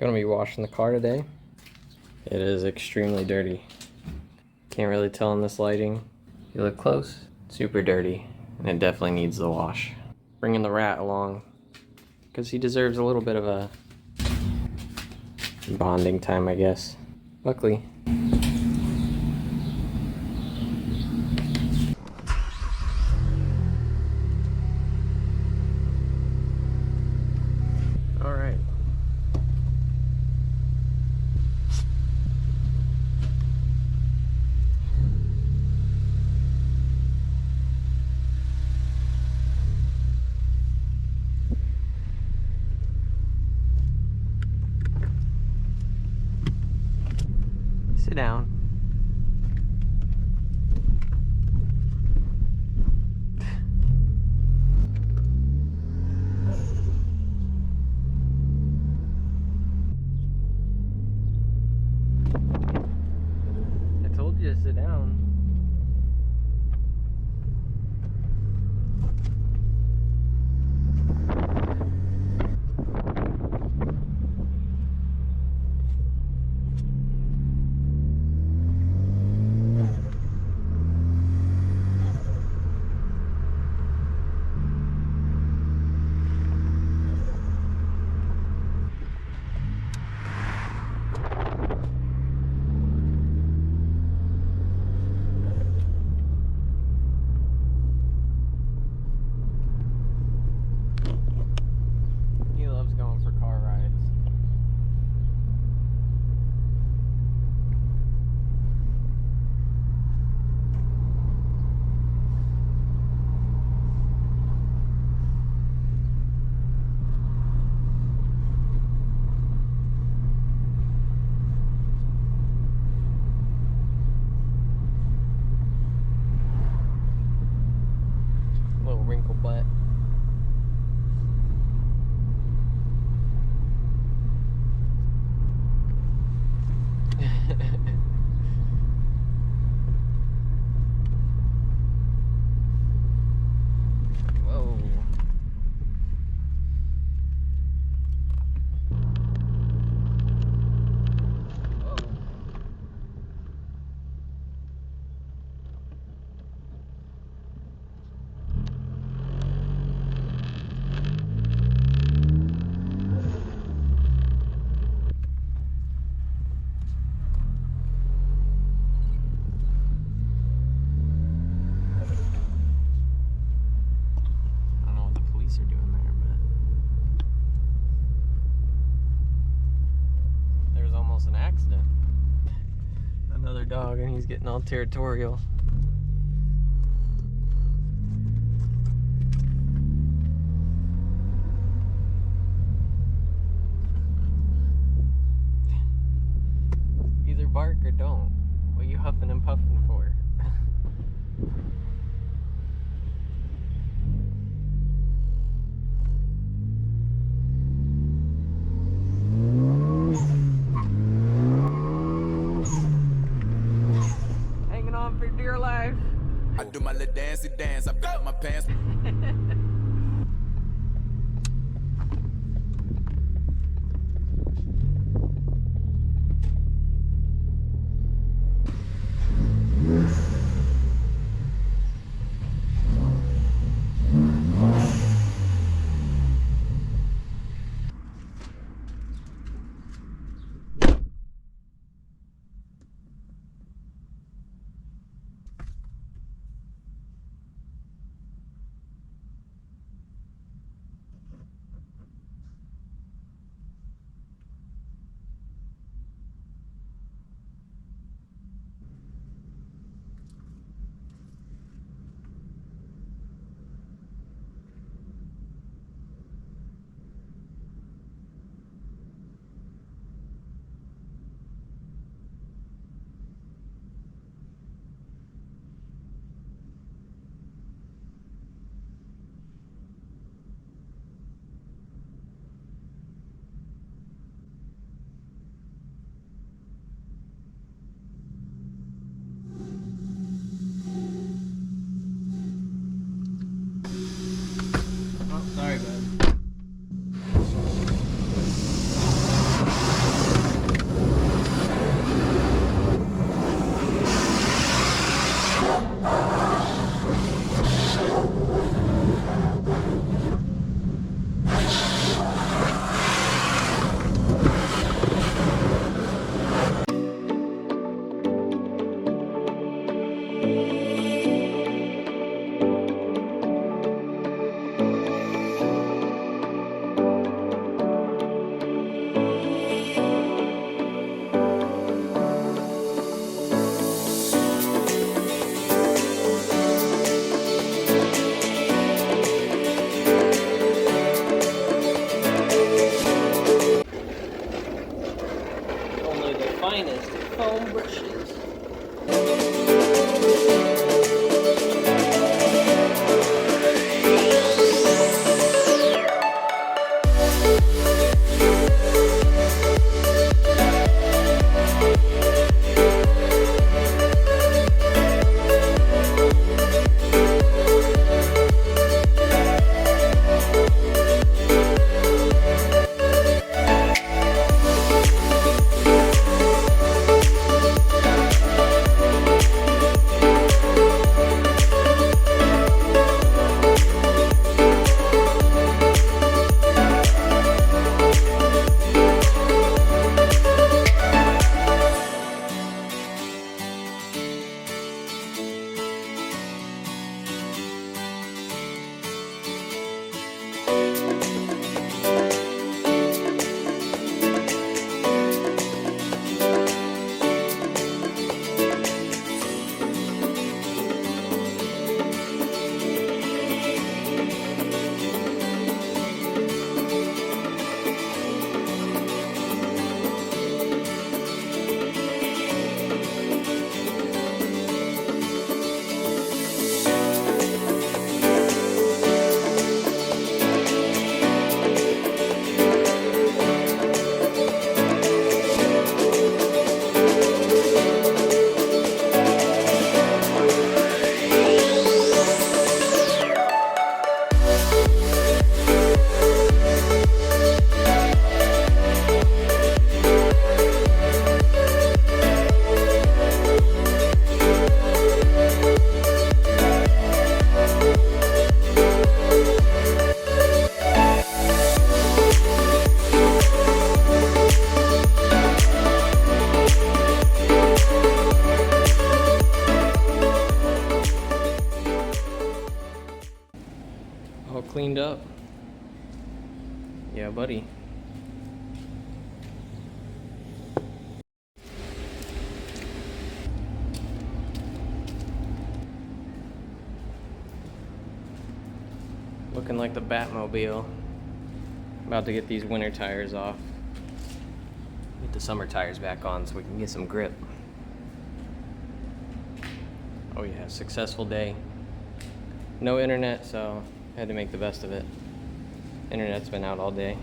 Gonna be washing the car today. It is extremely dirty. Can't really tell in this lighting. If you look close, super dirty, and it definitely needs the wash. Bringing the rat along because he deserves a little bit of a bonding time, I guess. Buckley. All right. Sit down. I told you to sit down. He loves going for car rides. Little wrinkle butt. Whoa. I don't know what the police are doing there, but there's almost an accident. Another dog, and he's getting all territorial. Either bark or don't. What are you huffing and puffing for? Hanging on for dear life. I do my little dancey dance, I pick up my pants. foam brushes. All cleaned up. Yeah, buddy. Looking like the Batmobile. About to get these winter tires off. Get the summer tires back on so we can get some grip. Oh yeah, successful day. No internet, so had to make the best of it. Internet's been out all day.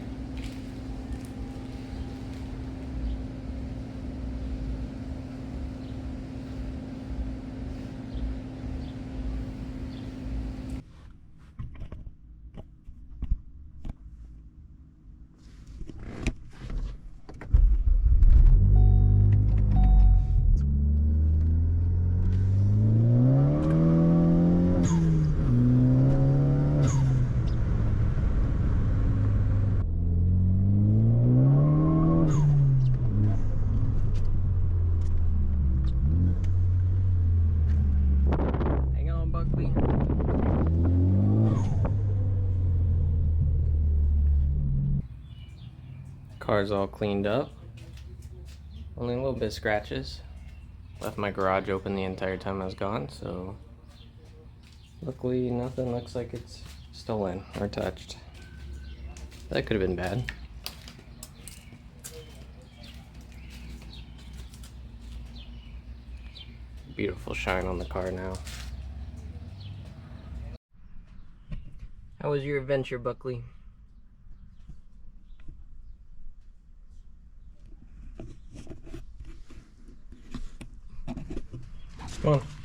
Hang on, Buckley. Car's all cleaned up. Only a little bit of scratches. Left my garage open the entire time I was gone, so luckily nothing looks like it's stolen or touched. That could have been bad. Beautiful shine on the car now. How was your adventure, Buckley? Come on.